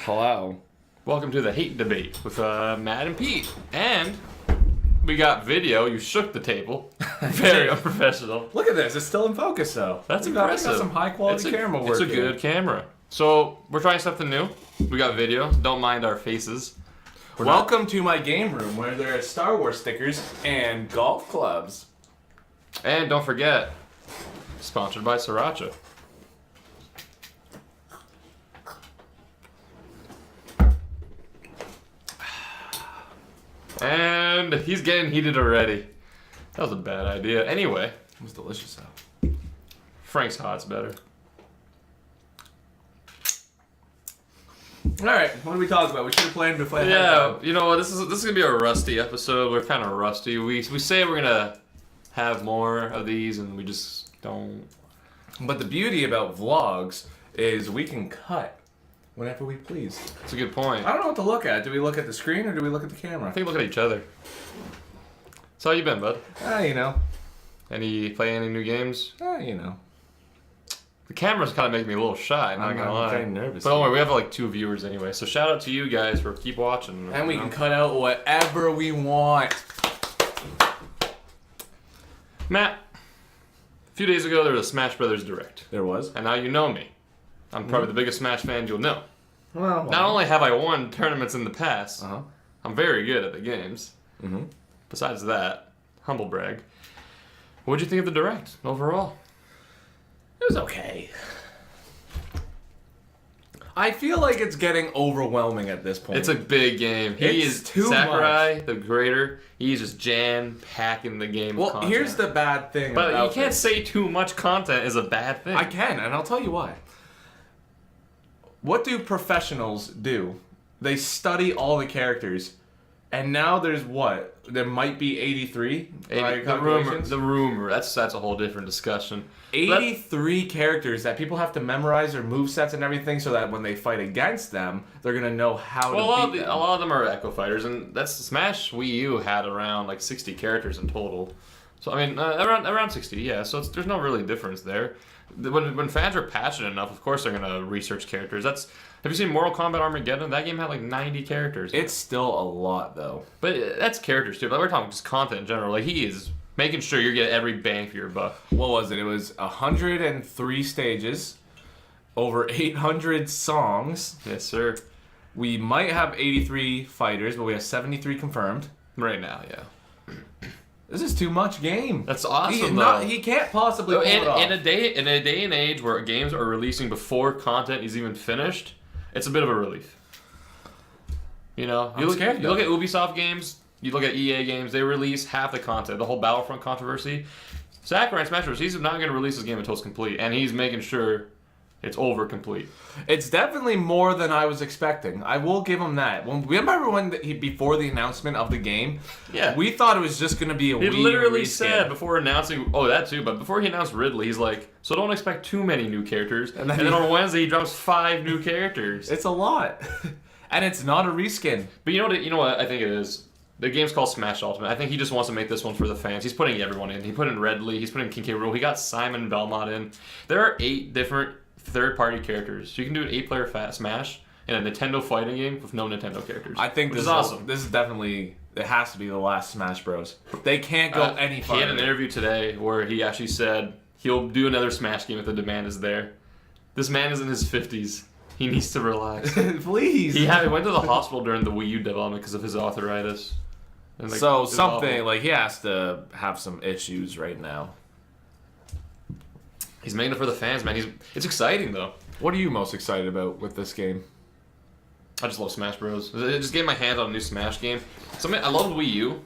Hello. Welcome to the hate debate with Matt and Pete. And we got video. You shook the table. Very unprofessional. Look at this. It's still in focus, though. That's We impressive. got some high-quality camera work. It's a here. good camera. So, we're trying something new. We got video. Don't mind our faces. Welcome to my game room where there are Star Wars stickers and golf clubs. And don't forget, sponsored by Sriracha. And he's getting heated already. That was a bad idea. Anyway. It was delicious, though. Frank's hot's better. All right, what do we talk about? We should have planned before. Yeah, you know what? This is gonna be a rusty episode. We're kind of rusty. We say we're gonna have more of these, and we just don't. But the beauty about vlogs is we can cut whenever we please. That's a good point. I don't know what to look at. Do we look at the screen or do we look at the camera? I think look at each other. So how you been, bud? You know. Play any new games? You know. The camera's kind of making me a little shy. Not gonna lie. I'm kind of nervous. But don't worry, we have like 2 viewers anyway. So shout out to you guys for keep watching. And we can cut out whatever we want. Matt, a few days ago there was a Smash Brothers Direct. There was? And now you know me. I'm probably the biggest Smash fan you'll know. Well, Not only have I won tournaments in the past, Uh-huh. I'm very good at the games. Mm-hmm. Besides that, humble brag. What'd you think of the Direct overall? It was okay. I feel like it's getting overwhelming at this point. It's a big game. He It's is too Sakurai, the creator. He's just jam-packing the game. Well, with content. here's the bad thing But about you can't this. say too much content is a bad thing. I can, and I'll tell you why. What do professionals do? They study all the characters. And now there's what? There might be 83? The rumor. That's a whole different discussion. 83 characters that people have to memorize their movesets and everything so that when they fight against them, they're going to know how to beat them. A lot of them are Echo Fighters, and that's Smash Wii U had around like 60 characters in total. So I mean, around 60, yeah. So there's no really difference there. When fans are passionate enough, of course they're gonna research characters. Have you seen Mortal Kombat Armageddon? That game had like 90 characters. It's still a lot though. But that's characters too. But we're talking just content in general. Like he is making sure you get every bang for your buck. What was it? It was 103 stages, over 800 songs. Yes, sir. We might have 83 fighters, but we have 73 confirmed. Right now, yeah. This is too much game. That's awesome, though. He can't possibly pull it off. In a day and age where games are releasing before content is even finished, it's a bit of a relief. You know, you look at Ubisoft games, you look at EA games, they release half the content. The whole Battlefront controversy. Sakurai and Smash Bros. He's not going to release his game until it's complete, and he's making sure it's over complete. It's definitely more than I was expecting. I will give him that. Remember when before the announcement of the game, yeah, we thought it was just going to be a He Wii literally reskin. said before announcing, that too, but before he announced Ridley, he's like, so don't expect too many new characters. And then on Wednesday, he drops 5 new characters. It's a lot. And it's not a reskin. But you know what I think it is? The game's called Smash Ultimate. I think he just wants to make this one for the fans. He's putting everyone in. He put in Ridley. He's putting King K. Rool. He got Simon Belmont in. There are 8 different third-party characters. You can do an 8-player Smash in a Nintendo fighting game with no Nintendo characters. I think this is awesome. This is definitely, it has to be the last Smash Bros. They can't go any farther. He had an interview today where he actually said he'll do another Smash game if the demand is there. This man is in his 50s. He needs to relax. Please. He went to the hospital during the Wii U development because of his arthritis. And, so something, like, he has to have some issues right now. He's making it for the fans, man. It's exciting, though. What are you most excited about with this game? I just love Smash Bros. I just getting my hands on a new Smash game. I love Wii U,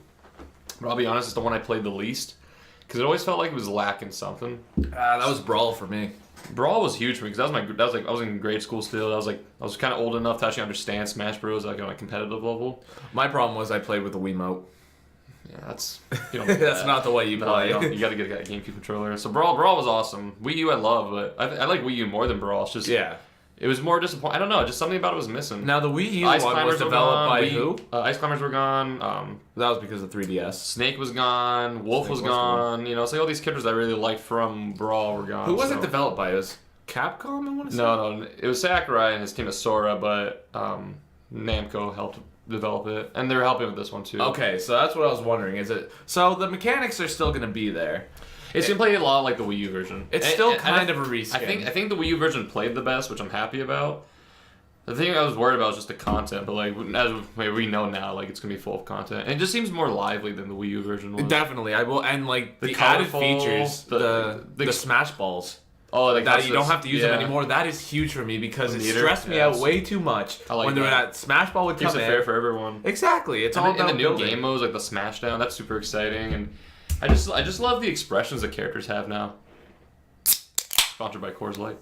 but I'll be honest, it's the one I played the least. Because it always felt like it was lacking something. That was Brawl for me. Brawl was huge for me because I was in grade school still. I was kind of old enough to actually understand Smash Bros. Like on a competitive level. My problem was I played with a Wiimote. Yeah, that's that's not the way you play. You got to get a GameCube controller. So Brawl was awesome. Wii U I love, but I like Wii U more than Brawl. It's just it was more disappointing. I don't know, just something about it was missing. Now the Wii U one was developed by who? Ice Climbers were gone. That was because of 3DS. Snake was gone. Wolf was gone. You know, it's like all these characters I really liked from Brawl were gone. Who was it developed by? It was Capcom, I want to say? No, it was Sakurai and his team of Sora, but Namco helped develop it, and they're helping with this one too. Okay, so that's what I was wondering. Is it so the mechanics are still going to be there? It's gonna play a lot like the Wii U version. It's still kind of a reskin. I think the Wii U version played the best, which I'm happy about. The thing I was worried about was just the content, but like as we know now, like it's gonna be full of content, and it just seems more lively than the Wii U version was. Definitely, I will, and like the added colorful, features, the Smash Balls. Oh, like that you don't have to use them anymore. That is huge for me because it stressed me out way too much when that Smash Ball would come in. Keeps it fair for everyone. Exactly, it's all about the new game modes like the Smashdown. That's super exciting, and I just love the expressions that characters have now. Sponsored by Coors Light.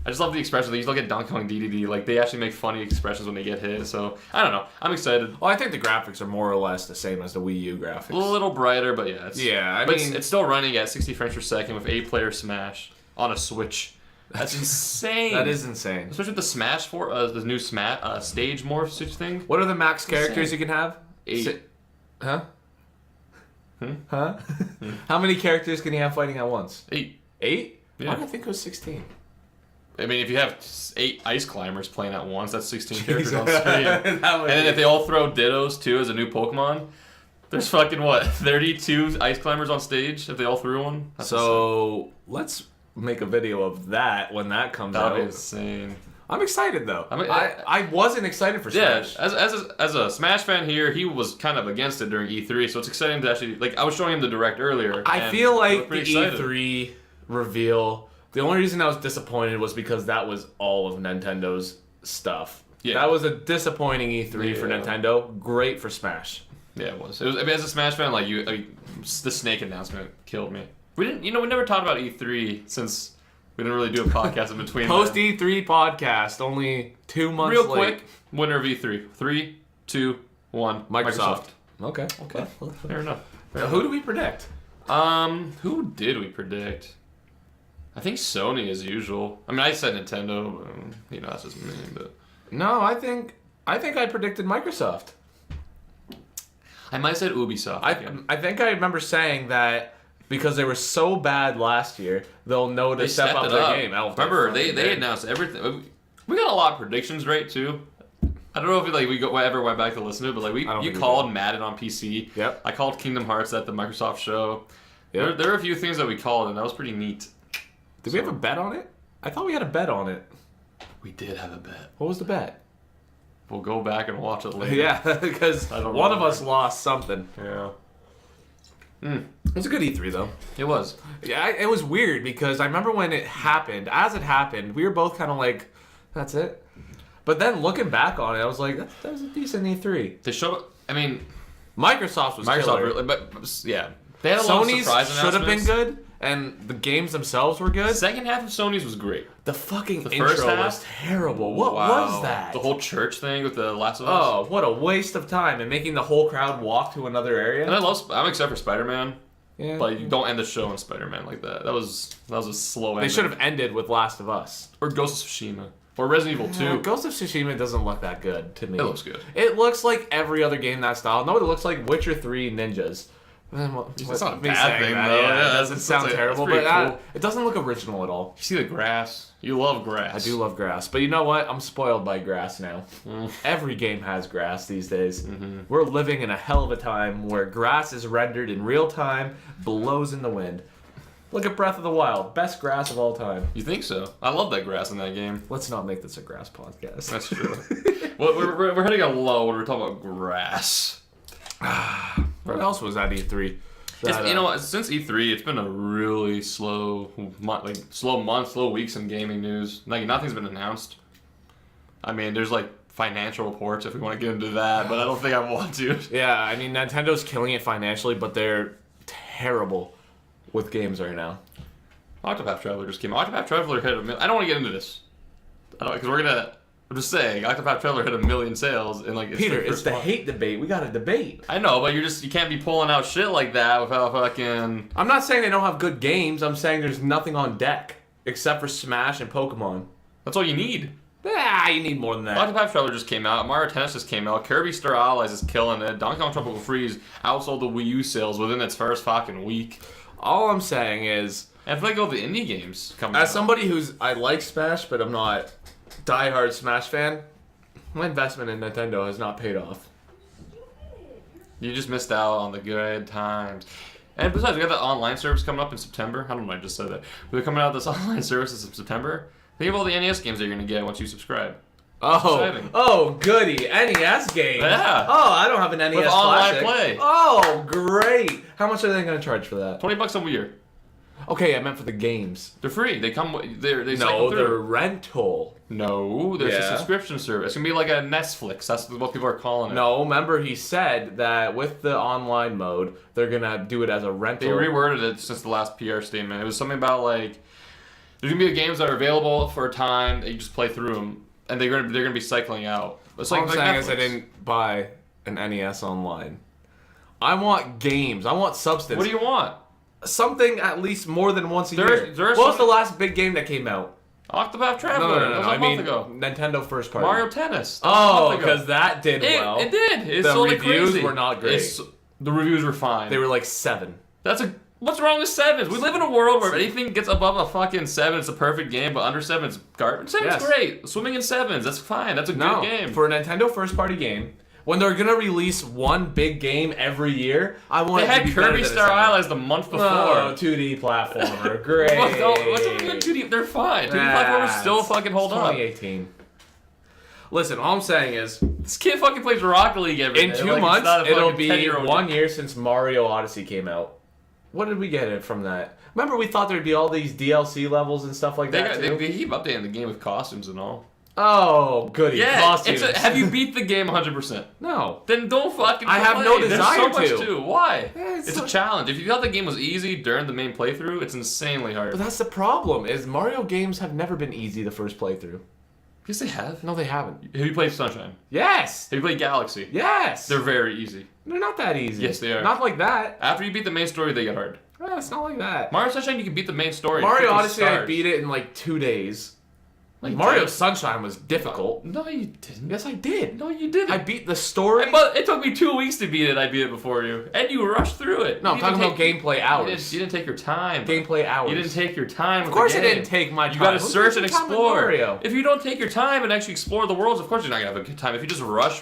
I just love the expressions. You look at Donkey Kong DDD, like they actually make funny expressions when they get hit. So I don't know. I'm excited. Well, I think the graphics are more or less the same as the Wii U graphics. A little brighter, but yeah, I mean, it's still running at 60 frames per second with 8-player Smash on a Switch. That's insane. That is insane. Especially with the Smash the new stage morph switch thing. What are the max characters you can have? 8. Huh? Huh? How many characters can you have fighting at once? 8. 8? Yeah. I don't think it was 16. I mean, if you have 8 ice climbers playing at once, that's 16 characters on screen. And then if they all throw Dittos too as a new Pokemon, there's fucking 32 ice climbers on stage if they all threw one. That's so let's make a video of that when that comes out. That'd be insane. I'm excited though. I wasn't excited for Smash. Yeah, as a Smash fan here, he was kind of against it during E3, so it's exciting to actually I was showing him the Direct earlier. I feel like the E3 reveal. The only reason I was disappointed was because that was all of Nintendo's stuff. Yeah. That was a disappointing E3 for Nintendo. Great for Smash. Yeah, it was. I mean, as a Smash fan, the Snake announcement killed me. We never talked about E3 since we didn't really do a podcast in between. Post E3 podcast, only 2 months Real late. Quick, winner of E3. 3, 2, 1. Microsoft. Okay. Fair enough. Who do we predict? Who did we predict? I think Sony as usual. I mean, I said Nintendo. That's just me. But no, I think I predicted Microsoft. I might have said Ubisoft. I think I remember saying that because they were so bad last year, they'll know to step up their game. Remember, they announced everything. We got a lot of predictions right too. I don't know if we ever went back to listen to it, but you called Madden on PC. Yep. I called Kingdom Hearts at the Microsoft show. Yep. There were a few things that we called, and that was pretty neat. Did we have a bet on it? I thought we had a bet on it. We did have a bet. What was the bet? We'll go back and watch it later. Yeah, because one of us lost something. Yeah. It was a good E3 though. It was. Yeah, it was weird because I remember when it happened. As it happened, we were both kind of like, "That's it." But then looking back on it, I was like, "That was a decent E3." They showed. I mean, Microsoft was killer. Really, but yeah, they had a lot of surprise announcements. Should have been good. And the games themselves were good. Second half of Sony's was great. The intro was terrible. What was that? The whole church thing with the Last of Us. Oh, what a waste of time and making the whole crowd walk to another area. And I'm excited for Spider-Man. Yeah. But you don't end the show on Spider-Man like that. That was a slow ending. They should have ended with Last of Us. Or Ghost of Tsushima. Or Resident Evil 2. Ghost of Tsushima doesn't look that good to me. It looks good. It looks like every other game that style. No, it looks like Witcher 3 Ninjas. It's not a bad thing, though. Yeah, it doesn't sound terrible, but cool. It doesn't look original at all. You see the grass. You love grass. I do love grass. But you know what? I'm spoiled by grass now. Every game has grass these days. Mm-hmm. We're living in a hell of a time where grass is rendered in real time, blows in the wind. Look at Breath of the Wild. Best grass of all time. You think so? I love that grass in that game. Let's not make this a grass podcast. That's true. Well, we're hitting a low when we're talking about grass. What else was at E3? Since E3, it's been a really slow month, slow weeks in gaming news. Nothing's been announced. I mean, there's financial reports if we want to get into that, but I don't think I want to. Yeah, I mean, Nintendo's killing it financially, but they're terrible with games right now. Octopath Traveler just came out. Octopath Traveler hit 1 million. I don't want to get into this. Because I'm just saying, Octopath Traveler hit 1 million sales in Peter, it's the hate debate. We got a debate. I know, but you can't be pulling out shit like that without fucking. I'm not saying they don't have good games. I'm saying there's nothing on deck except for Smash and Pokemon. That's all you need. You need more than that. Octopath Traveler just came out. Mario Tennis just came out. Kirby Star Allies is killing it. Donkey Kong Tropical Freeze outsold the Wii U sales within its first fucking week. All I'm saying is, I feel like all the indie games coming As out. somebody I like Smash, but I'm not diehard Smash fan, my investment in Nintendo has not paid off. You just missed out on the good times. And besides, we got that online service coming up in September. I don't know, I just said that. We're coming out with this online service in September. Think of all the NES games that you're going to get once you subscribe. Oh, goody. NES game. Yeah. Oh, I don't have an NES With online Classic. play. Oh, great. How much are they going to charge for that? $20 a year. Okay, I meant for the games. They're free. They come. They cycle No, through. they're rental. No, there's a Yeah. subscription service. It's gonna be like a Netflix. That's what people are calling it. No, remember he said that with the online mode, they're gonna do it as a rental. They reworded it since the last PR statement. It was something about like there's gonna be games that are available for a time that you just play through them, and they're gonna be cycling out. It's All like I'm saying Netflix. is I didn't buy an NES online. I want games. I want substance. What do you want? Something at least more than once a There's- year. there's What was some- the last big game that came out? Octopath Traveler. That was I a month mean, ago. Nintendo first party. Mario Tennis. That was a Oh, month ago. because that did well. It did. It The sold like reviews crazy. were not great. The reviews were fine. They were like 7. What's wrong with 7s? We live in a world where anything gets above a fucking 7, it's a perfect game, but under 7, it's garbage. 7's Yes. great. Swimming in 7s, that's fine. That's a good game. For a Nintendo first party game, when they're gonna release one big game every year, I want They it to had be better Kirby than a Star 7. Allies the month before. Oh, 2D platformer, great. What's wrong with 2D? They're fine. 2D platformers still fucking hold up. 2018. Listen, all I'm saying is, This kid fucking plays Rocket League every day. in 2 Like, it's months, not a it'll fucking be 10-year-old 1 game. year since Mario Odyssey came out. What did we get it from that? Remember we thought there'd be all these DLC levels and stuff like that too? They keep updating the game with costumes and all. Oh, goody. Yeah, Costumes. have you beat the game 100%? No. Then don't fucking I have play. no There's desire so much to. Why? Yeah, It's a challenge. If you thought the game was easy during the main playthrough, it's insanely hard. But that's the problem, is Mario games have never been easy the first playthrough. Yes, they have. No, they haven't. Have you played Sunshine? Yes! Have you played Galaxy? Yes! They're very easy. They're not that easy. Yes, they are. Not like that. After you beat the main story, they get hard. It's not like that. Mario Sunshine, you can beat the main story. Mario 50 Odyssey, I stars. beat it in like 2 days. Like Mario Sunshine was difficult. No, you didn't. Yes, I did. No, you didn't. I beat the story. But it took me 2 weeks to beat it. I beat it before you, and you rushed through it. No, I'm You talking didn't about gameplay hours. You didn't take your time. Gameplay hours. You didn't take your time. Of course I didn't take my time. You gotta Who search takes and their time with explore. Mario? If you don't take your time and actually explore the worlds, of course you're not gonna have a good time. If you just rush.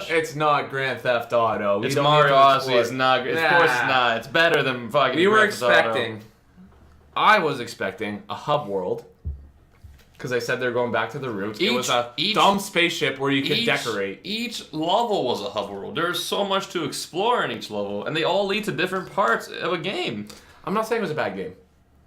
It's not Grand Theft Auto. It's don't Mario need to Odyssey. explore. It's not. Of Nah. course it's not. It's better than fucking. We were Grand Theft Auto. expecting. I was expecting a hub world. Because I said they're going back to the roots. It was a dumb spaceship where you could decorate. Each level was a hub world. There's so much to explore in each level, and they all lead to different parts of a game. I'm not saying it was a bad game.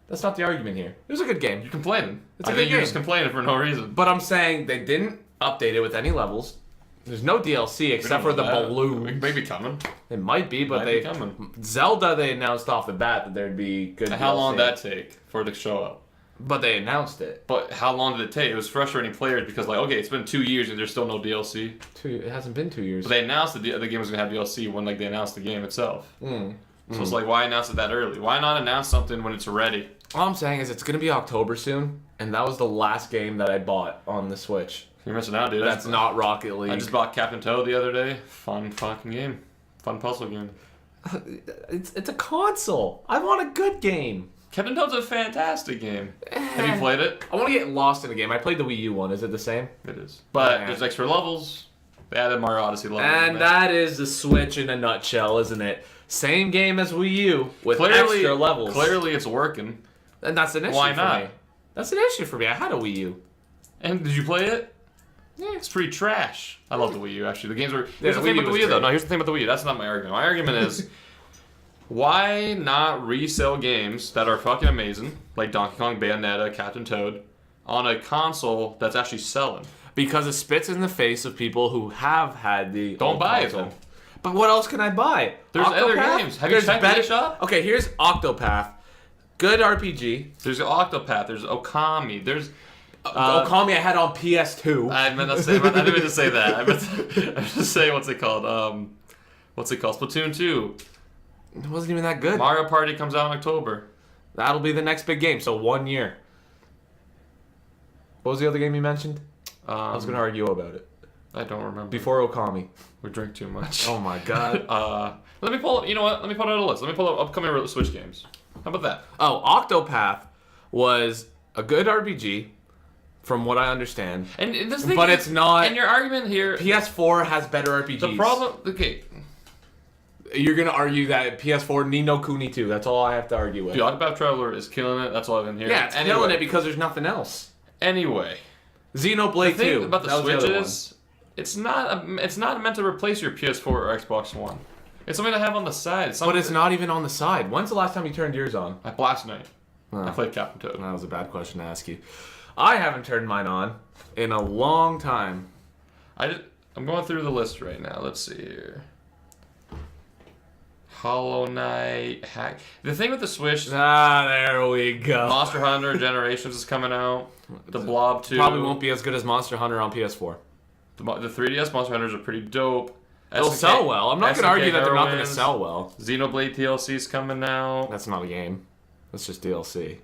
That's not the argument here. It was a good game. You're complaining. It's a I good think you're game. just complaining for no reason. But I'm saying they didn't update it with any levels. There's no DLC except for the balloons. Maybe coming. It might be, but Might be coming. Zelda, they announced off the bat that there'd be good How DLC. long did that take for it to show up? But they announced it. But how long did it take? It was frustrating players because, like, okay, it's been 2 years and there's still no DLC. It hasn't been 2 years. But they announced that the game was going to have DLC when, like, they announced the game itself. So it's like, why announce it that early? Why not announce something when it's ready? All I'm saying is it's going to be October soon, and that was the last game that I bought on the Switch. You're missing out, dude. That's not Rocket League. I just bought Captain Toad the other day. Fun fucking game. Fun puzzle game. It's a console. I want a good game. Captain Toad's a fantastic game. Have you played it? I want to get lost in a game. I played the Wii U one. Is it the same? It is. But Yeah. there's extra levels. They added Mario Odyssey levels. And that is the Switch in a nutshell, isn't it? Same game as Wii U with extra levels. Clearly it's working. And that's an issue Why for not? me. That's an issue for me. I had a Wii U. And did you play it? Yeah. It's pretty trash. I love the Wii U, actually. The games are... Yeah, Here's the the thing Wii U about the was Wii U, though. great. No, here's the thing about the Wii U. That's not my argument. My argument is... Why not resell games that are fucking amazing, like Donkey Kong, Bayonetta, Captain Toad, on a console that's actually selling? Because it spits in the face of people who have had the Don't old buy it, console. then. But what else can I buy? There's other Octopath? games. Have you There's checked the eShop? Okay, here's Octopath. Good RPG. There's Octopath, there's Okami, there's... Okami I had on PS2. I didn't mean to say that. I meant to say, what's it called? Splatoon 2. It wasn't even that good. Mario Party comes out in October. That'll be the next big game, so 1 year. What was the other game you mentioned? I was going to argue about it. I don't remember. Before Okami. We drink too much. Oh my god. Let me pull up, you know what? Let me pull out a list. Let me pull up upcoming Switch games. How about that? Oh, Octopath was a good RPG, from what I understand. And this thing, but it's not. And your argument here, PS4 has better RPGs. the problem. Okay, you're gonna argue that PS4 Ni no Kuni 2. That's all I have to argue with. the Octopath Traveler is killing it. That's all I've been hearing. Yeah, it's killing it because there's nothing else. Anyway, Xenoblade the thing 2. about the Switch other is, it's not meant to replace your PS4 or Xbox One. It's something to have on the side. But it's not even on the side. When's the last time you turned yours on? Last night. Oh. I played Captain Toad. That was a bad question to ask you. I haven't turned mine on in a long time. I'm going through the list right now. Let's see here. Hollow Knight, Hack. The thing with the Switch, There we go. Monster Hunter Generations is coming out. The Blob 2. Probably won't be as good as Monster Hunter on PS4. The 3DS Monster Hunters are pretty dope. They'll sell well. I'm not going to argue that they're not going to sell well. Xenoblade DLC is coming out. That's not a game. That's just DLC.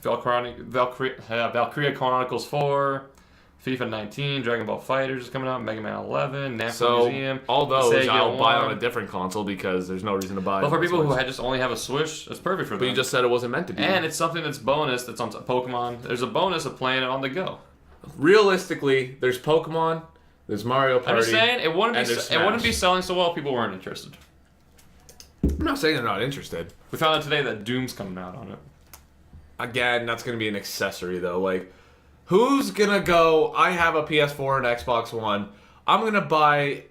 Valkyria Chronicles 4. FIFA 19, Dragon Ball FighterZ is coming out, Mega Man 11, National Museum. All those Sega I'll buy 1. on a different console because there's no reason to buy. But for people who just only have a Switch, it's perfect for them. But you just said it wasn't meant to be. And it's something that's bonus. That's on Pokemon. There's a bonus of playing it on the go. Realistically, there's Pokemon, there's Mario Party. I'm just saying it wouldn't be selling so well if people weren't interested. I'm not saying they're not interested. We found out today that Doom's coming out on it. Again, that's going to be an accessory though. Like, who's gonna go? I have a PS4 and Xbox One. I'm gonna buy.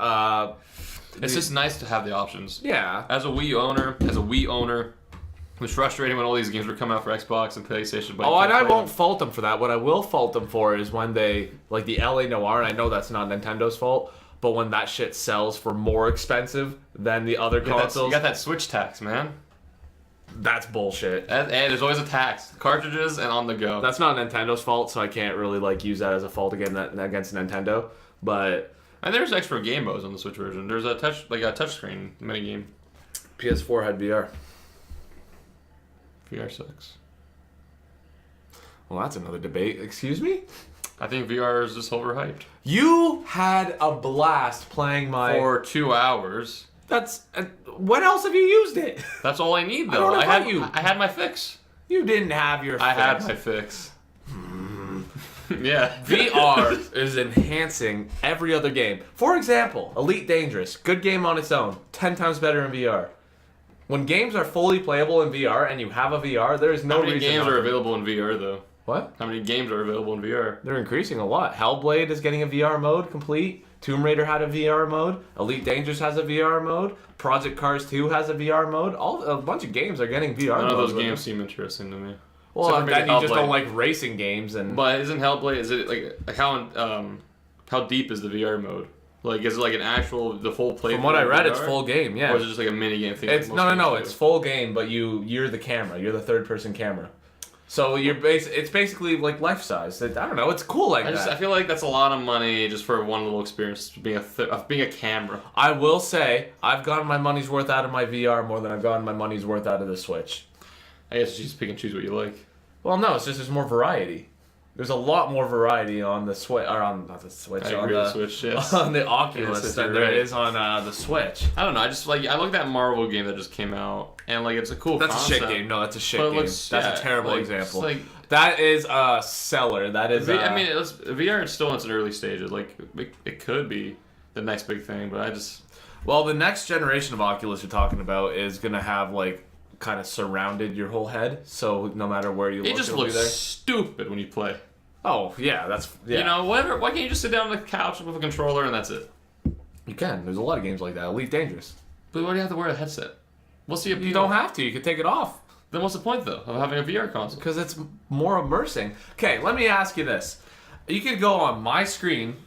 It's just nice to have the options. Yeah. As a Wii owner, it was frustrating when all these games were coming out for Xbox and PlayStation. But And I won't fault them for that. What I will fault them for is when they, like the LA Noire, and I know that's not Nintendo's fault, but when that shit sells for more expensive than the other consoles. You got that Switch tax, man. That's bullshit. And there's always a tax. Cartridges and on the go. That's not Nintendo's fault, so I can't really use that as a fault against Nintendo. But and there's extra game modes on the Switch version. There's a touchscreen mini game. PS4 had VR. VR sucks. Well, that's another debate. Excuse me? I think VR is just overhyped. You had a blast playing for 2 hours. That's when else have you used it? That's all I need though. I had my fix. You didn't have your fix. I had my fix. Yeah. VR is enhancing every other game. For example, Elite Dangerous, good game on its own, 10 times better in VR. When games are fully playable in VR and you have a VR, there is no reason. How many games are available in VR though? What? How many games are available in VR? They're increasing a lot. Hellblade is getting a VR mode complete. Tomb Raider had a VR mode. Elite Dangerous has a VR mode. Project Cars 2 has a VR mode. A bunch of games are getting VR modes. None of those games seem interesting to me. Well, then you just don't like racing games. But isn't Hellblade, is it like how deep is the VR mode? Like, is it like the full play? From what I read, it's full game, yeah. Or is it just like a mini game thing? It's no, it's full game, but you're the camera. You're the third person camera. So it's basically like life size. I don't know. It's cool like that. I feel like that's a lot of money just for one little experience being a camera. I will say I've gotten my money's worth out of my VR more than I've gotten my money's worth out of the Switch. I guess you just pick and choose what you like. Well, no, it's just there's more variety. There's a lot more variety on the Switch, or on not the Switch, on the Switch, yes. On the Oculus than there is on the Switch. I don't know. I looked at that Marvel game that just came out, and like it's a cool. That's concept, a shit game. No, that's a shit game. That's a terrible example. Like, that is a seller. That is. I mean, VR is still in its early stages. Like it could be the next big thing, but I just. Well, the next generation of Oculus you're talking about is gonna have like kind of surrounded your whole head, so no matter where you look, it just looks stupid when you play. Oh yeah, yeah. You know, whatever. Why can't you just sit down on the couch with a controller and that's it? You can. There's a lot of games like that. Elite Dangerous. But why do you have to wear a headset? What's the appeal? You don't have to. You can take it off. Then what's the point though of having a VR console? Because it's more immersing. Okay, let me ask you this: you could go on my screen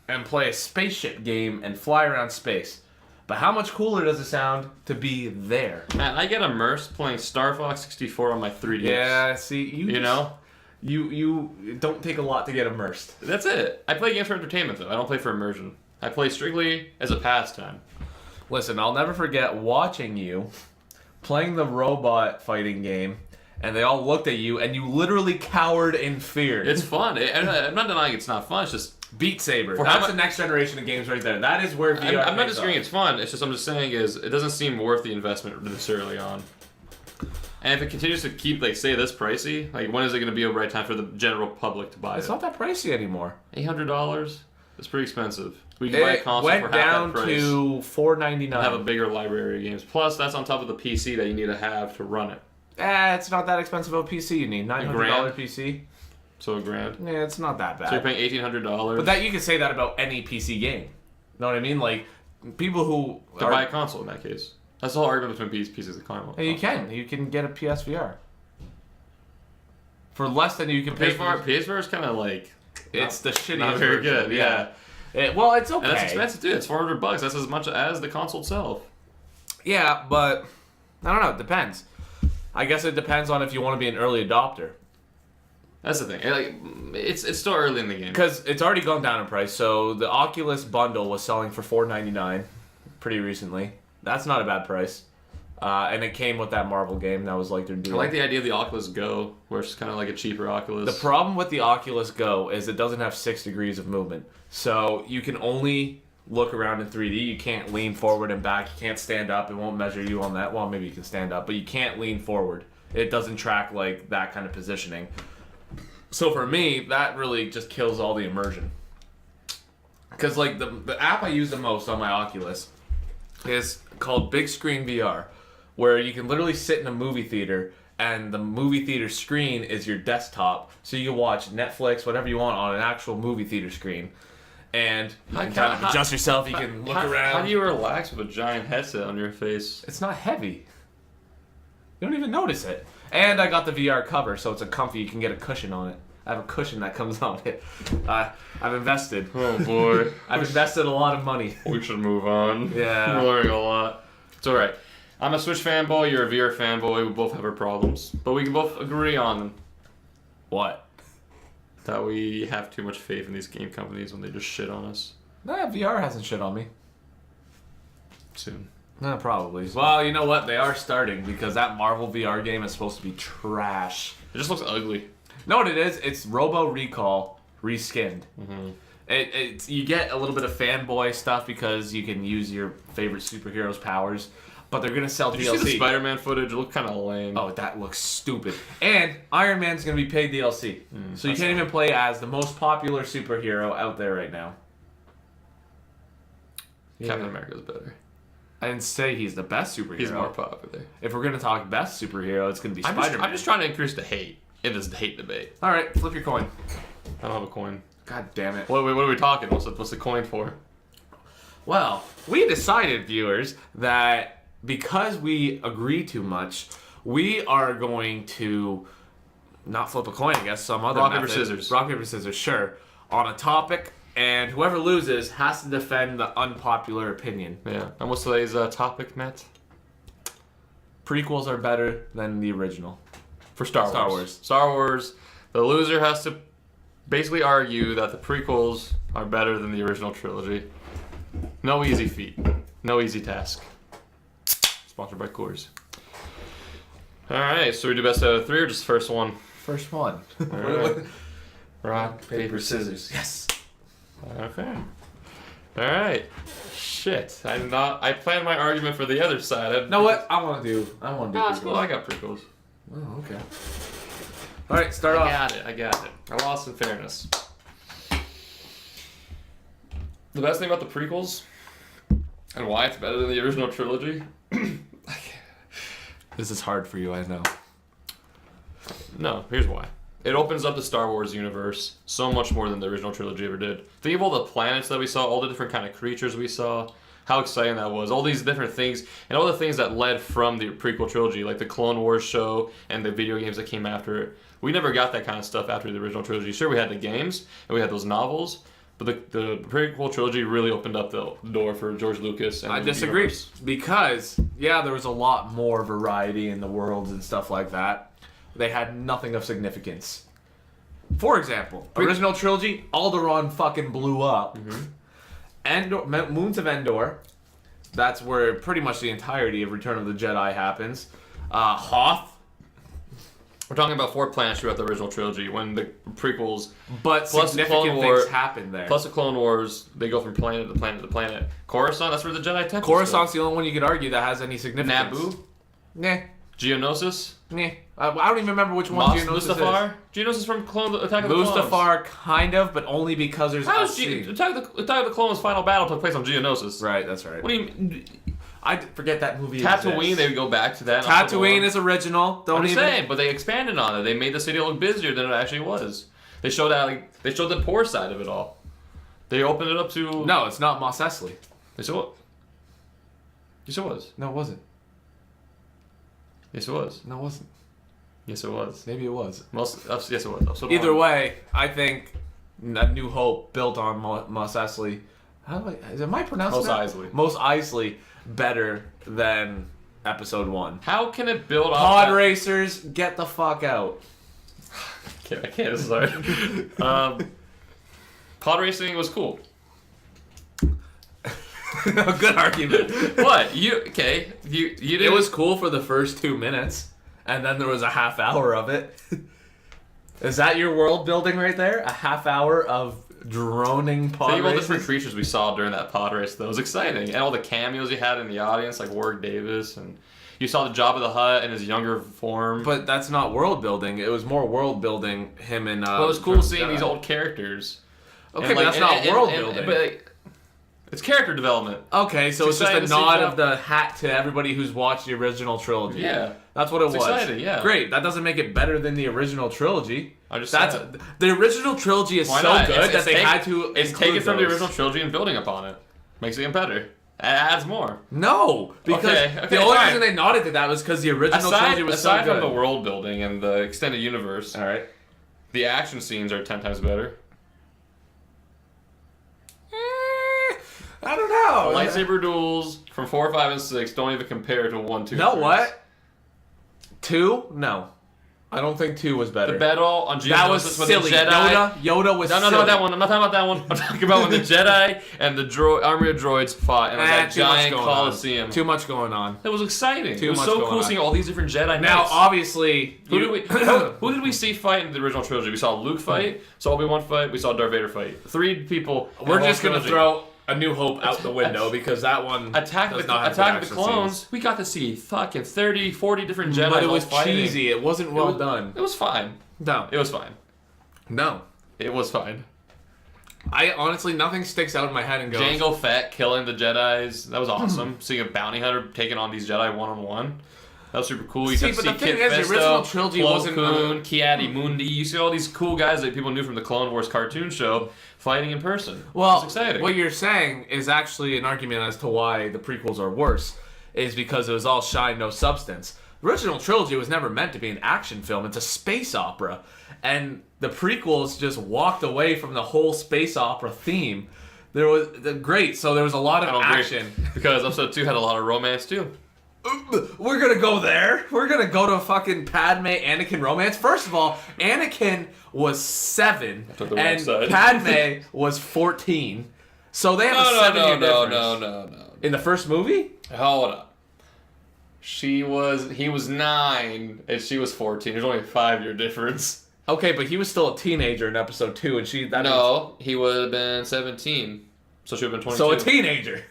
and play a spaceship game and fly around space. But how much cooler does it sound to be there? Man, I get immersed playing Star Fox 64 on my 3DS. Yeah, see, you don't take a lot to get immersed. That's it. I play games for entertainment, though. I don't play for immersion. I play strictly as a pastime. Listen, I'll never forget watching you playing the robot fighting game, and they all looked at you, and you literally cowered in fear. It's fun. I'm not denying it's not fun. It's just Beat Saber. That's the next generation of games right there. That is where VR. I'm not disagreeing. It's fun. I'm just saying it doesn't seem worth the investment necessarily on. And if it continues to keep, like, say, this pricey, like, when is it going to be a right time for the general public to buy It's it? not that pricey anymore. $800? It's pretty expensive. We can buy a console for half that went price. down to $499. Have a bigger library of games. Plus, that's on top of the PC that you need to have to run it. It's not that expensive of a PC you need. $900 PC. So $1,000. Yeah, it's not that bad. So you're paying $1,800. But that you can say that about any PC game. Know what I mean? Like, people who to buy a console in that case. That's the whole argument between PCs and consoles. You can get a PSVR for less than you can pay for. PSVR is kind of like it's the shittiest. Not very good. Yeah. Well, it's okay. And that's expensive too. It's $400. That's as much as the console itself. Yeah, but I don't know. It depends. I guess it depends on if you want to be an early adopter. That's the thing. Like, it's still early in the game. Because it's already gone down in price. So the Oculus bundle was selling for $499 pretty recently. That's not a bad price. And it came with that Marvel game. That was like their deal. I like the idea of the Oculus Go, where it's kind of like a cheaper Oculus. The problem with the Oculus Go is it doesn't have 6 degrees of movement. So you can only look around in 3D. You can't lean forward and back. You can't stand up. It won't measure you on that. Well, maybe you can stand up, but you can't lean forward. It doesn't track like that kind of positioning. So for me, that really just kills all the immersion. Because like the app I use the most on my Oculus is called Big Screen VR, where you can literally sit in a movie theater and the movie theater screen is your desktop, so you can watch Netflix, whatever you want on an actual movie theater screen. And you can kind of adjust yourself, you can look around. How do you relax with a giant headset on your face? It's not heavy. You don't even notice it. And I got the VR cover, so it's a comfy, you can get a cushion on it. I have a cushion that comes on it. I've invested. Oh boy. I've invested a lot of money. We should move on. Yeah. I'm learning a lot. It's alright. I'm a Switch fanboy, you're a VR fanboy, we both have our problems. But we can both agree on What? that we have too much faith in these game companies when they just shit on us. Nah, VR hasn't shit on me. Soon. Nah, probably. Well, you know what? They are starting because that Marvel VR game is supposed to be trash. It just looks ugly. Know what it is? It's Robo Recall reskinned. Mm-hmm. It's you get a little bit of fanboy stuff because you can use your favorite superheroes' powers, but they're gonna sell Did DLC. you see the Spider-Man footage? It looked kind of lame. Oh, that looks stupid. And Iron Man's gonna be paid DLC, so you can't even play as the most popular superhero out there right now. Captain America's better. I didn't say he's the best superhero. He's more popular. If we're gonna talk best superhero, it's gonna be Spider-Man. I'm just trying to increase the hate in this hate debate. All right, flip your coin. I don't have a coin. God damn it. What are we talking? What's the coin for? Well, we decided, viewers, that because we agree too much, we are going to not flip a coin, I guess, some other Rock, method. paper, scissors. Rock, paper, scissors, sure. On a topic, and whoever loses has to defend the unpopular opinion. Yeah. And what's today's topic, Matt? Prequels are better than the original. For Star Wars. Star Wars. The loser has to basically argue that the prequels are better than the original trilogy. No easy feat. No easy task. Sponsored by Coors. Alright, so we do best out of 3 or just first one? First one. Alright. Rock, paper, scissors. Yes. Okay. Alright. Shit. I planned my argument for the other side. You know what? I want to do Oh, prequels. it's cool. I got prequels. Oh, okay. All right, start off. I got it. I lost in fairness. The best thing about the prequels and why it's better than the original trilogy. This is hard for you, I know. No, here's why. It opens up the Star Wars universe so much more than the original trilogy ever did. Think of all the planets that we saw, all the different kind of creatures we saw, how exciting that was, all these different things, and all the things that led from the prequel trilogy, like the Clone Wars show and the video games that came after it. We never got that kind of stuff after the original trilogy. Sure, we had the games, and we had those novels, but the prequel trilogy really opened up the door for George Lucas. And I disagree, because, yeah, there was a lot more variety in the worlds and stuff like that. They had nothing of significance. For example, original trilogy, Alderaan fucking blew up. Mm-hmm. Endor, Moons of Endor, that's where pretty much the entirety of Return of the Jedi happens. Hoth. We're talking about 4 planets throughout the original trilogy, when the prequels... But plus significant things happen there. Plus the Clone Wars, they go from planet to planet to planet. Coruscant, that's where the Jedi Temple Coruscant's the only one you could argue that has any significance. Naboo? Nah. Geonosis? I don't even remember which one Geonosis Mustafar? Geonosis from Attack of the Clones. Mustafar, kind of, but only because there's How is Attack of the Clones' final battle took place on Geonosis? Right, that's right. What do you mean? I forget that movie Tatooine, exists. they would go back to that. Tatooine is original. I'm just saying, but they expanded on it. They made the city look busier than it actually was. They showed the poor side of it all. They opened it up to... No, it's not Mos Eisley. Yes, it was. Yes, it was. No, it wasn't. Yes, it was. No, it wasn't. Yes, it was. Maybe it was. Yes, it was. So Either way, I think A New Hope built on Mos Eisley. Am I pronouncing that? Mos Eisley better than Episode 1. How can it build Pod racers, get the fuck out. I can't. Sorry. Pod racing was cool. Good argument. What? You did. It was cool for the first 2 minutes, and then there was a half hour of it. Is that your world building right there? A half hour of droning pod races? All the different creatures we saw during that pod race, though, was exciting. And all the cameos you had in the audience, like Warwick Davis, and you saw the Jabba the Hutt in his younger form. But that's not world building. It was more world building, him and... Well, it was cool seeing these old characters. Okay, but that's not world building. But it's character development. Okay, so it's just a nod of the hat to everybody who's watched the original trilogy. Yeah. That's what it was. Exciting, yeah. Great. That doesn't make it better than the original trilogy. The original trilogy is so good that they had to It's taken from the original trilogy and building upon it. Makes it even better. It adds more. No, because the only reason they nodded to that was because the original trilogy was so good. Aside from the world building and the extended universe, all right, the action scenes are 10 times better. I don't know. The lightsaber duels from 4, 5, and 6 don't even compare to 1, 2, No, 3. what? 2? No. I don't think 2 was better. The battle on Geonosis that was silly. The Jedi. Yoda was silly. No, not that one. I'm not talking about that one. I'm talking about when the Jedi and the army of droids fought in that giant coliseum. Too much going on. It was exciting. It was so cool seeing all these different Jedi Knights. Now, obviously... Who did we see fight in the original trilogy? We saw Luke fight, saw Obi-Wan fight, we saw Darth Vader fight. 3 people. We're just going to throw A New Hope out the window because that one Attack of the Clones, scenes. We got to see fucking 30, 40 different Jedi. But it was cheesy. It wasn't well done. It was fine. No. It was fine. No. It was fine. I honestly, nothing sticks out in my head and goes... Jango Fett killing the Jedis. That was awesome. Seeing a bounty hunter taking on these Jedi one-on-one. That was super cool. You see, but the thing is, the original trilogy wasn't... Plo Koon, Ki-Adi-Mundi. You see all these cool guys that people knew from the Clone Wars cartoon show fighting in person. Well, it was exciting. What you're saying is actually an argument as to why the prequels are worse, is because it was all shine, no substance. The original trilogy was never meant to be an action film. It's a space opera. And the prequels just walked away from the whole space opera theme. There was... Great, so there was a lot of action. Because episode 2 had a lot of romance, too. We're gonna go there. We're gonna go to fucking Padme Anakin romance. First of all, Anakin was 7 and Padme was 14. So they have a 7-year difference. No. In the first movie? Hold up. He was 9 and she was 14. There's only a 5-year difference. Okay, but he was still a teenager in episode 2 and he would have been 17. So she would have been 22. So a teenager.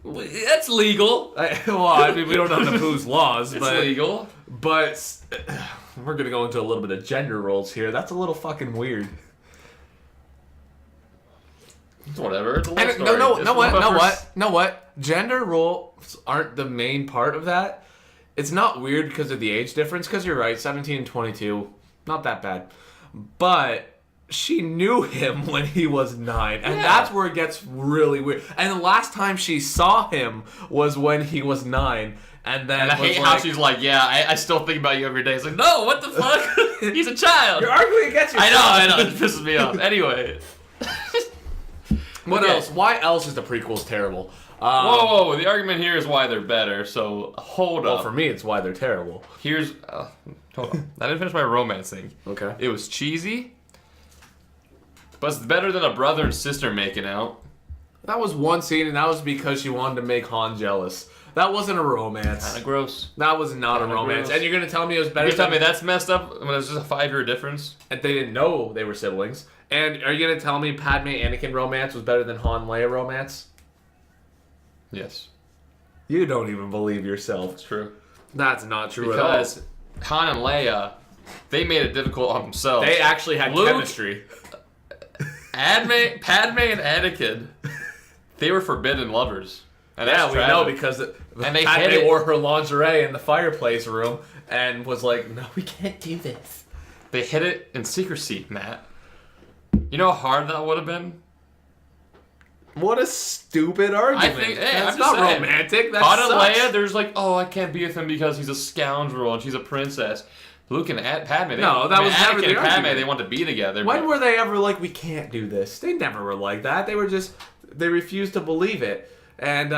That's legal. Well, I mean, we don't know Naboo's laws, but it's legal. But we're gonna go into a little bit of gender roles here. That's a little fucking weird. Whatever. It's a love story. No, what? Gender roles aren't the main part of that. It's not weird because of the age difference. Because you're right, 17 and 22, not that bad. But she knew him when he was 9, and that's where it gets really weird. And the last time she saw him was when he was 9, and then I hate how she's like, I still think about you every day. It's like, no, what the fuck? He's a child. You're arguing against yourself. I know. It pisses me off. Anyway. What else? Why else is the prequels terrible? Whoa. The argument here is why they're better, so hold up. Well, for me, it's why they're terrible. Here's... hold on. I didn't finish my romance thing. Okay. It was cheesy. But it's better than a brother and sister making out. That was one scene, and that was because she wanted to make Han jealous. That wasn't a romance. Kind of gross. That was not a romance. Gross. And you're going to tell me it was better You're telling me that's messed up when it was just a 5-year difference? And they didn't know they were siblings. And are you going to tell me Padme Anakin romance was better than Han Leia romance? Yes. You don't even believe yourself. It's true. That's not true because Han and Leia, they made it difficult on themselves. They actually had chemistry. Padme and Anakin, they were forbidden lovers. And yeah, we know because Padme wore her lingerie in the fireplace room and was like, "No, we can't do this." They hid it in secrecy, Matt. You know how hard that would have been? What a stupid argument. I think, that's not romantic. That's Han and Leia, there's like, oh, I can't be with him because he's a scoundrel and she's a princess. Luke and Padme, was never the argument. Padme, they want to be be When were they ever like, we can't do this? They never were like that. They were just, they refused to believe it. And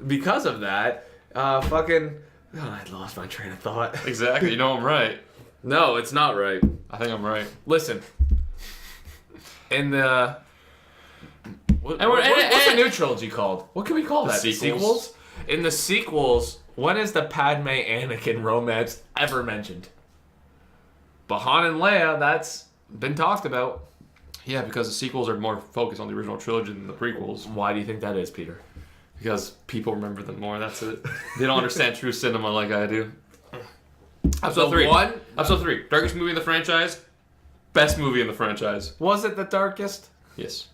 because of that, I lost my train of thought. Exactly. You know I'm right. No, it's not right. I think I'm right. Listen. In the... what's the new trilogy called? What can we call that? Sequels? In the sequels, when is the Padme Anakin romance ever mentioned? But Han and Leia, that's been talked about. Yeah, because the sequels are more focused on the original trilogy than the prequels. Why do you think that is, Peter? Because people remember them more, that's it. They don't understand true cinema like I do. Episode 3. Episode 3. Darkest movie in the franchise. Best movie in the franchise. Was it the darkest? Yes.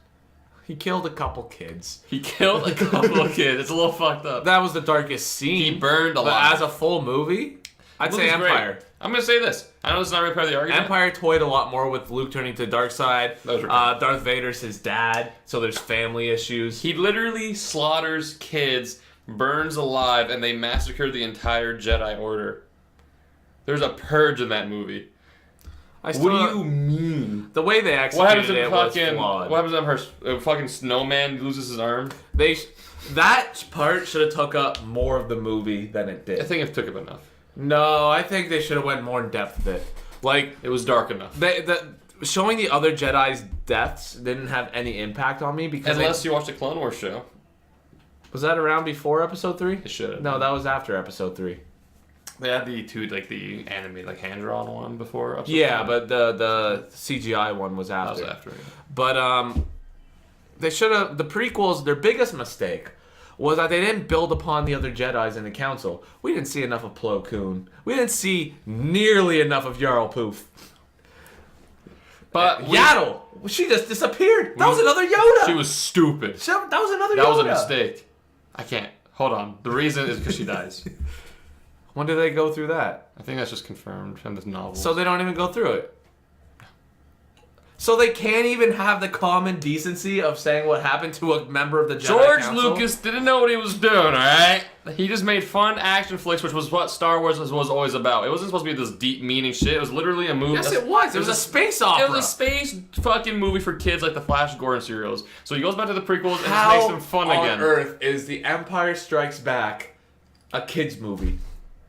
He killed a couple kids. He killed a couple of kids. It's a little fucked up. That was the darkest scene. He burned a lot. But as a full movie, I'd say Empire. Great. I'm going to say this. I know it's not really part of the argument. Empire toyed a lot more with Luke turning to the dark side. Those Darth Vader's his dad, so there's family issues. He literally slaughters kids, burns alive, and they massacre the entire Jedi Order. There's a purge in that movie. What do you mean? The way they executed it was flawed. What happens when her fucking snowman loses his arm? That part should have took up more of the movie than it did. I think it took up enough. No, I think they should have went more in depth with it. Like, it was dark enough. Showing the other Jedi's deaths didn't have any impact on me because unless you watched the Clone Wars show. Was that around before Episode 3? It should have. No, that was after Episode 3. They had the animated, hand-drawn one before Episode 3. But the CGI one was after. That was after. Yeah. But they should have. The prequels, their biggest mistake was that they didn't build upon the other Jedis in the Council. We didn't see enough of Plo Koon. We didn't see nearly enough of Jarl Poof. But Yaddle, she just disappeared. That was another Yoda. She was stupid. That was another Yoda. That was a mistake. I can't. Hold on. The reason is because she dies. When did they go through that? I think that's just confirmed in this novel. So they don't even go through it. So they can't even have the common decency of saying what happened to a member of the Jedi George Council? Lucas didn't know what he was doing, alright? He just made fun action flicks, which was what Star Wars was always about. It wasn't supposed to be this deep meaning shit. It was literally a movie. Yes, it was. It was a space opera. It was a space fucking movie for kids like the Flash Gordon serials. So he goes back to the prequels and just makes them fun again. How on earth is The Empire Strikes Back a kid's movie?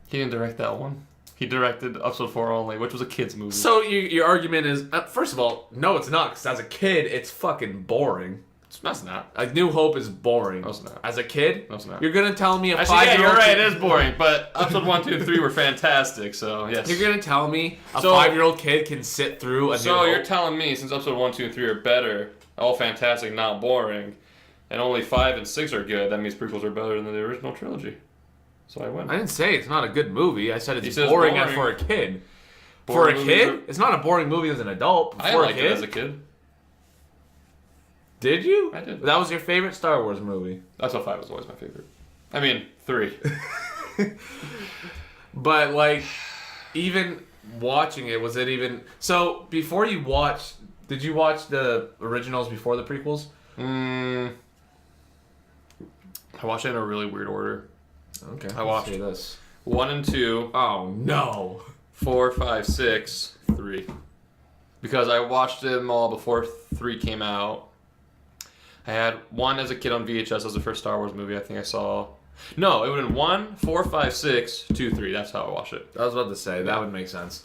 He didn't direct that one. He directed Episode 4 only, which was a kid's movie. So your argument is, first of all, no, it's not, because as a kid, it's fucking boring. That's not. Like, New Hope is boring. No, it's not. As a kid? No, it's not. You're going to tell me a 5-year-old... Actually, yeah, you're right, it is boring, but Episode 1, 2, and 3 were fantastic, so yes. You're going to tell me a 5-year-old kid can sit through a New Hope? So you're telling me, since Episode 1, 2, and 3 are better, all fantastic, not boring, and only 5 and 6 are good, that means prequels are better than the original trilogy. So I win. I didn't say it's not a good movie. I said it's boring for a kid. For a kid? It's not a boring movie as an adult. I liked it as a kid. Did you? I did. That was your favorite Star Wars movie? Episode 5 was always my favorite. I mean, 3. But, like, even watching it, was it even... So, before you watched... Did you watch the originals before the prequels? I watched it in a really weird order. Okay. I watched this. 1 and 2. Oh, no. 4, 5, 6, 3. Because I watched them all before 3 came out. I had 1 as a kid on VHS. That was the first Star Wars movie I think I saw. No, it would have been 1, 4, 5, 6, 2, 3. That's how I watched it. I was about to say, that would make sense.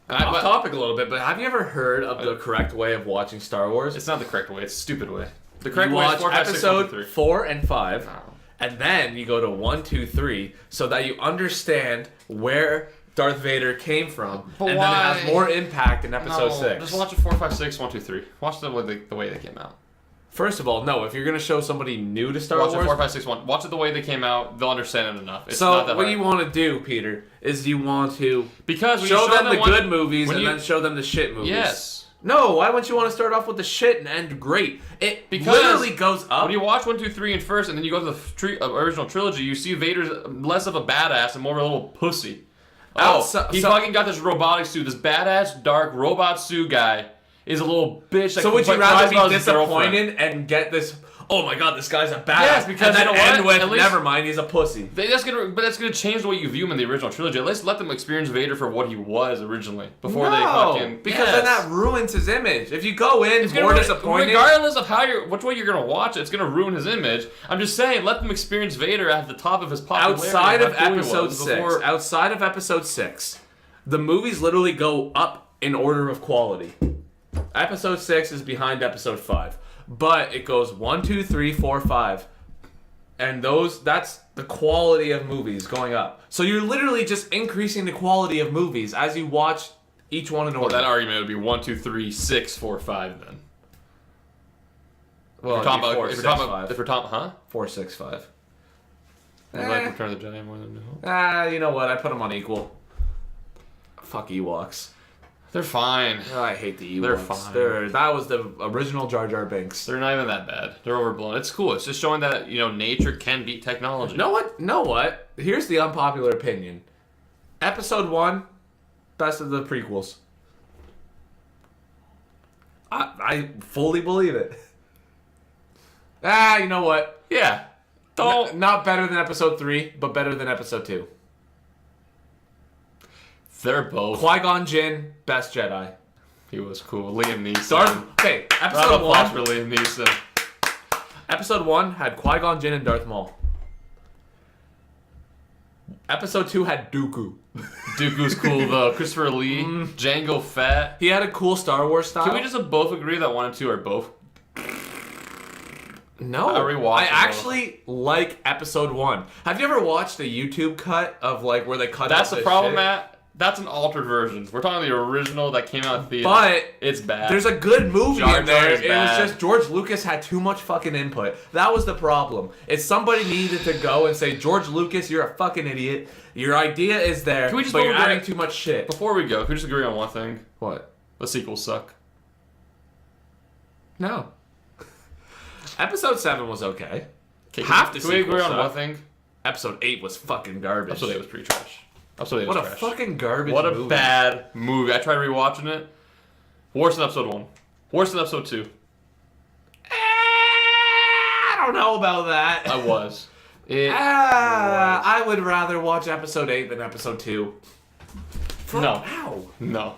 Off topic a little bit, but have you ever heard of the correct way of watching Star Wars? It's not the correct way. It's a stupid way. The correct way is 4, 5, 6, 1, 2, 3. 4 and 5. And then you go to 1, 2, 3, so that you understand where Darth Vader came from, but and why? Then it has more impact in Episode 6. Just watch it 4, 5, 6, 1, 2, 3. Watch them the way they came out. First of all, no. If you're gonna show somebody new to Star Watch Wars, it 4, 5, 6, 1. Watch it the way they came out. They'll understand it enough. It's so not that what hard. you want to do, Peter, is you want to because when show you them the one, good movies when and you, then show them the shit movies. Yes. No, why wouldn't you want to start off with the shit and end great? It Because literally goes up. When you watch 1, 2, 3 and first, and then you go to the original trilogy, you see Vader's less of a badass and more of a little pussy. Oh, he fucking got this robotic suit. This badass dark robot suit guy is a little bitch. That so would you rather be disappointed girlfriend. and get this? Oh my god, this guy's a badass. Yes, because and then you know what? end with At least- never mind, he's a pussy. That's gonna change the way you view him in the original trilogy. At least let them experience Vader for what he was originally before they fucking. Because then that ruins his image. If you go in more disappointed, regardless of which way you're gonna watch it, it's gonna ruin his image. I'm just saying, let them experience Vader at the top of his popularity. outside of episode 6, the movies literally go up in order of quality. Episode 6 is behind episode 5. But it goes 1, 2, 3, 4, 5. And that's the quality of movies going up. So you're literally just increasing the quality of movies as you watch each one in order. Well, that argument would be 1, 2, 3, 6, 4, 5 then. Well, if we're talking, huh? 4, 6, 5. You like Return of the Jedi more than New? You know what? I put them on equal. Fuck Ewoks. They're fine. Oh, I hate the Ewoks. They're fine. That was the original Jar Jar Binks. They're not even that bad. They're overblown. It's cool. It's just showing that, nature can beat technology. Know what? Here's the unpopular opinion. Episode 1, best of the prequels. I fully believe it. You know what? Yeah. Not better than episode 3, but better than episode 2. They're both. Qui-Gon Jinn, best Jedi. He was cool. Liam Neeson. Episode 1. For Liam Neeson. Episode 1 had Qui-Gon Jinn and Darth Maul. Episode 2 had Dooku. Dooku's cool though. Christopher Lee, Jango Fett. He had a cool Star Wars style. Can we just both agree that 1 and 2 are both? No. I actually like episode 1. Have you ever watched a YouTube cut of where they cut That's out the problem, shit? Matt. That's an altered version. We're talking the original that came out in theater. But it's bad. There's a good movie in there. It bad. was just George Lucas had too much fucking input. That was the problem. If somebody needed to go and say, George Lucas, you're a fucking idiot. Your idea is there, but you're adding too much shit. Before we go, can we just agree on one thing? What? The sequels suck. No. Episode 7 was okay. Can we agree on one thing? Episode 8 was fucking garbage. Episode 8 was pretty trash. Episode 8 was trash. What a fucking garbage movie. movie. What a bad movie. I tried rewatching it. Worse than episode 1. Worse than episode 2. I don't know about that. I was. I would rather watch episode 8 than episode 2. No.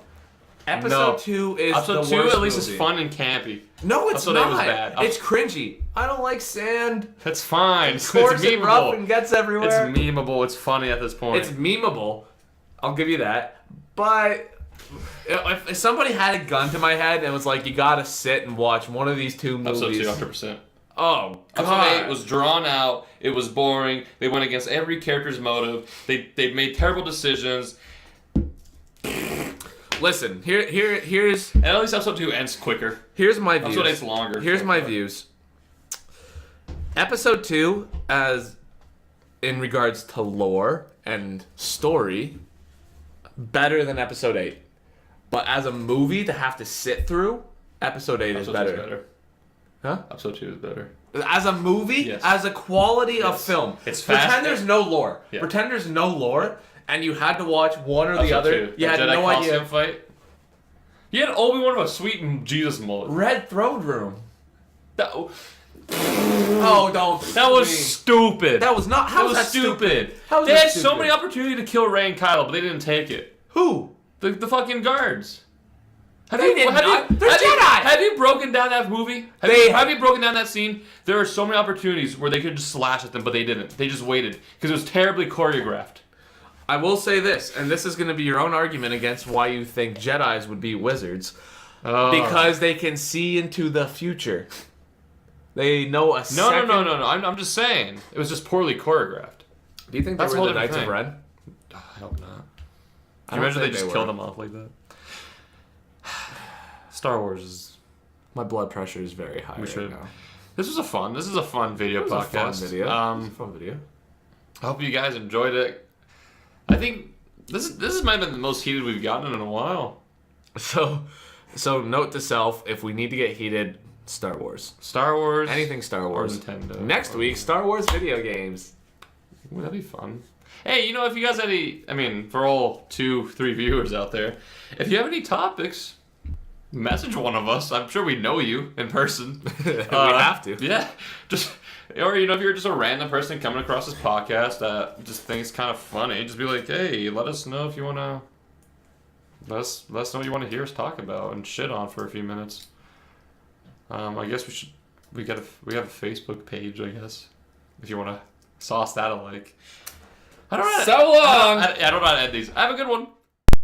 Episode 2 is episode the 2 worst at least movie. is fun and campy. No, it's episode not. 8 was bad. It's cringy. I don't like sand. That's fine. It's coarse and rough and gets everywhere. It's memeable. It's funny at this point. It's memeable. I'll give you that. But if somebody had a gun to my head and was like, you gotta sit and watch one of these two movies. Episode 2, 100%. Oh, God. Episode 8 was drawn out. It was boring. They went against every character's motive. They made terrible decisions. Listen, here's... And at least episode 2 ends quicker. Here's my views. Episode 8's longer. Here's my views. Episode 2, as in regards to lore and story, better than episode 8. But as a movie to have to sit through, episode 8 is better. 2 is better. Huh? Episode 2 is better. As a movie, yes. As a quality of film. It's fast. Pretend there's no lore. Yeah. Pretend there's no lore, and you had to watch one or the Episode other. 2. You had Jedi no idea. Fight. You had Obi-Wan with a sweet Jesus mullet. Red Throne Room. That was stupid. That was not. How was that stupid? How was they that had stupid? so many opportunities to kill Rey and Kylo, but they didn't take it. Who? The fucking guards. They're Jedi. Have you broken down that movie? Have you broken down that scene? There are so many opportunities where they could just slash at them, but they didn't. They just waited because it was terribly choreographed. I will say this, and this is going to be your own argument against why you think Jedis would be wizards. Because they can see into the future. They know a second... No. I'm just saying. It was just poorly choreographed. Do you think they were the Knights of Ren? I hope not. Can you imagine they just killed them off like that? Star Wars is My blood pressure is very high should. now. This is a fun video podcast. It was a fun video. I hope you guys enjoyed it. I think this might have been the most heated we've gotten in a while. So note to self: if we need to get heated, Star Wars, anything Star Wars, or Nintendo. Next week, Star Wars video games. Ooh, that'd be fun. Hey, if you guys have for all 2-3 viewers out there, if you have any topics, message one of us. I'm sure we know you in person. We have to. Yeah, or if you're just a random person coming across this podcast that just thinks kind of funny, just be like, hey, let us know if you wanna. Let us know what you want to hear us talk about and shit on for a few minutes. I guess we have a Facebook page, I guess, if you want to sauce that alike. I don't know. So long. I don't know how to end these. Have a good one.